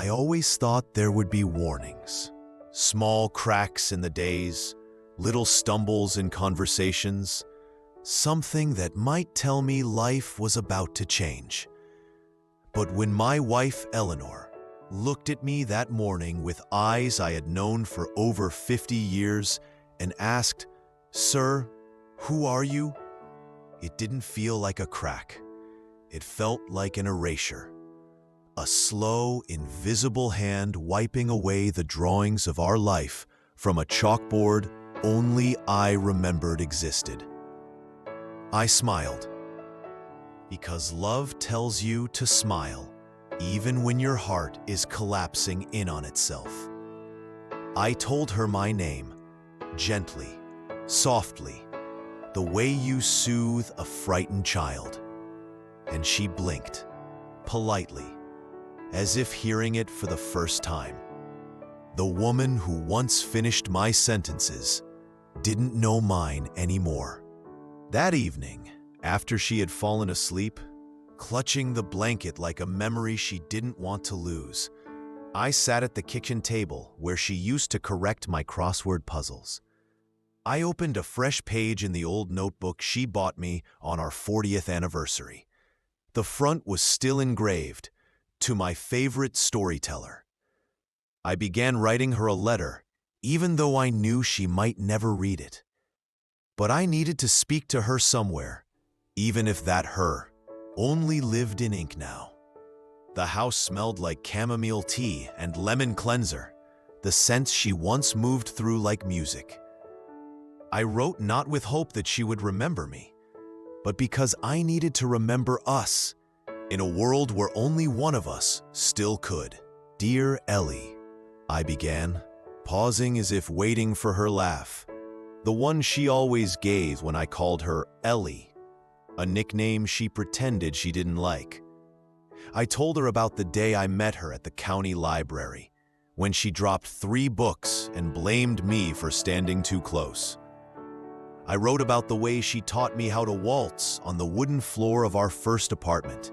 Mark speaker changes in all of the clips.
Speaker 1: I always thought there would be warnings. Small cracks in the days, little stumbles in conversations, something that might tell me life was about to change. But when my wife, Eleanor, looked at me that morning with eyes I had known for over 50 years and asked, "Sir, who are you?" It didn't feel like a crack. It felt like an erasure. A slow, invisible hand wiping away the drawings of our life from a chalkboard only I remembered existed. I smiled, because love tells you to smile, even when your heart is collapsing in on itself. I told her my name, gently, softly, the way you soothe a frightened child. And she blinked, politely, as if hearing it for the first time. The woman who once finished my sentences didn't know mine anymore. That evening, after she had fallen asleep, clutching the blanket like a memory she didn't want to lose, I sat at the kitchen table where she used to correct my crossword puzzles. I opened a fresh page in the old notebook she bought me on our 40th anniversary. The front was still engraved, "To my favorite storyteller." I began writing her a letter, even though I knew she might never read it. But I needed to speak to her somewhere, even if that her only lived in ink now. The house smelled like chamomile tea and lemon cleanser, the scents she once moved through like music. I wrote not with hope that she would remember me, but because I needed to remember us, in a world where only one of us still could. "Dear Ellie," I began, pausing as if waiting for her laugh, the one she always gave when I called her Ellie, a nickname she pretended she didn't like. I told her about the day I met her at the county library, when she dropped 3 books and blamed me for standing too close. I wrote about the way she taught me how to waltz on the wooden floor of our first apartment,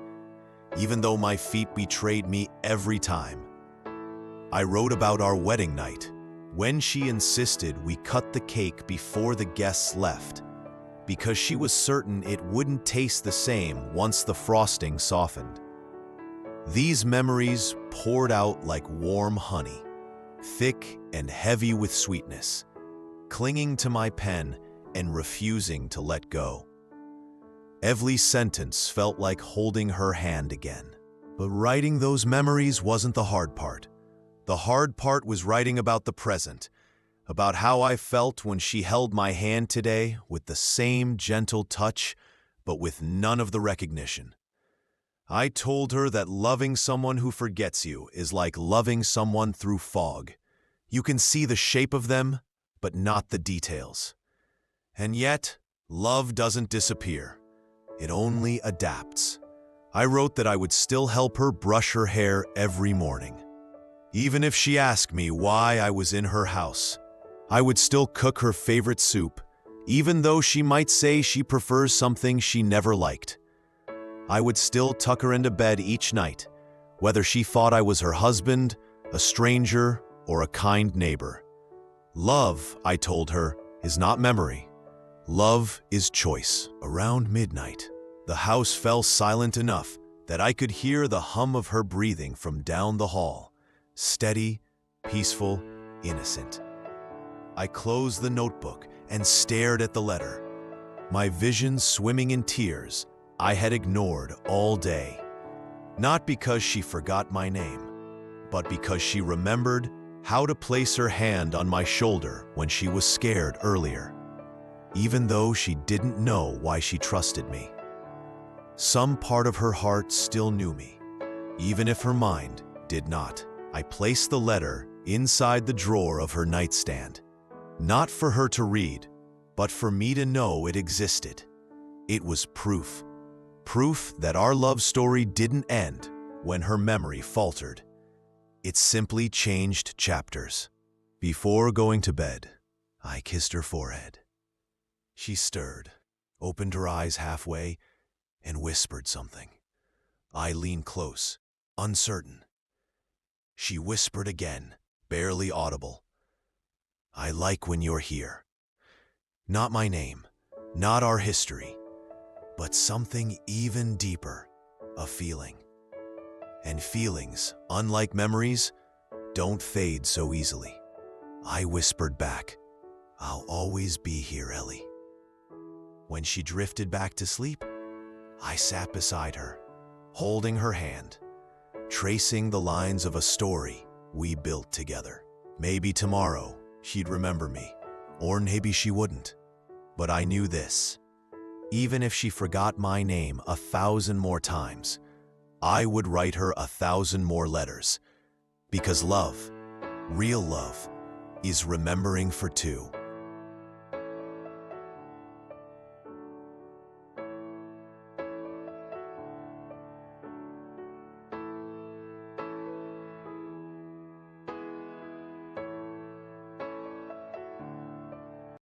Speaker 1: even though my feet betrayed me every time. I wrote about our wedding night, when she insisted we cut the cake before the guests left, because she was certain it wouldn't taste the same once the frosting softened. These memories poured out like warm honey, thick and heavy with sweetness, clinging to my pen and refusing to let go. Every sentence felt like holding her hand again. But writing those memories wasn't the hard part. The hard part was writing about the present, about how I felt when she held my hand today with the same gentle touch, but with none of the recognition. I told her that loving someone who forgets you is like loving someone through fog. You can see the shape of them, but not the details. And yet, love doesn't disappear. It only adapts. I wrote that I would still help her brush her hair every morning. Even if she asked me why I was in her house, I would still cook her favorite soup, even though she might say she prefers something she never liked. I would still tuck her into bed each night, whether she thought I was her husband, a stranger, or a kind neighbor. Love, I told her, is not memory. Love is choice. Around midnight, the house fell silent enough that I could hear the hum of her breathing from down the hall, steady, peaceful, innocent. I closed the notebook and stared at the letter, my vision swimming in tears I had ignored all day. Not because she forgot my name, but because she remembered how to place her hand on my shoulder when she was scared earlier, even though she didn't know why she trusted me. Some part of her heart still knew me, even if her mind did not. I placed the letter inside the drawer of her nightstand, not for her to read, but for me to know it existed. It was proof that our love story didn't end when her memory faltered. It simply changed chapters. Before going to bed, I kissed her forehead. She stirred, opened her eyes halfway, and whispered something. I leaned close, uncertain. She whispered again, barely audible. I like when you're here. Not my name, not our history, but something even deeper, a feeling. And feelings, unlike memories, don't fade so easily. I whispered back, I'll always be here, Ellie. When she drifted back to sleep, I sat beside her, holding her hand, tracing the lines of a story we built together. Maybe tomorrow she'd remember me, or maybe she wouldn't. But I knew this. Even if she forgot my name 1,000 more times, I would write her 1,000 more letters. Because love, real love, is remembering for two.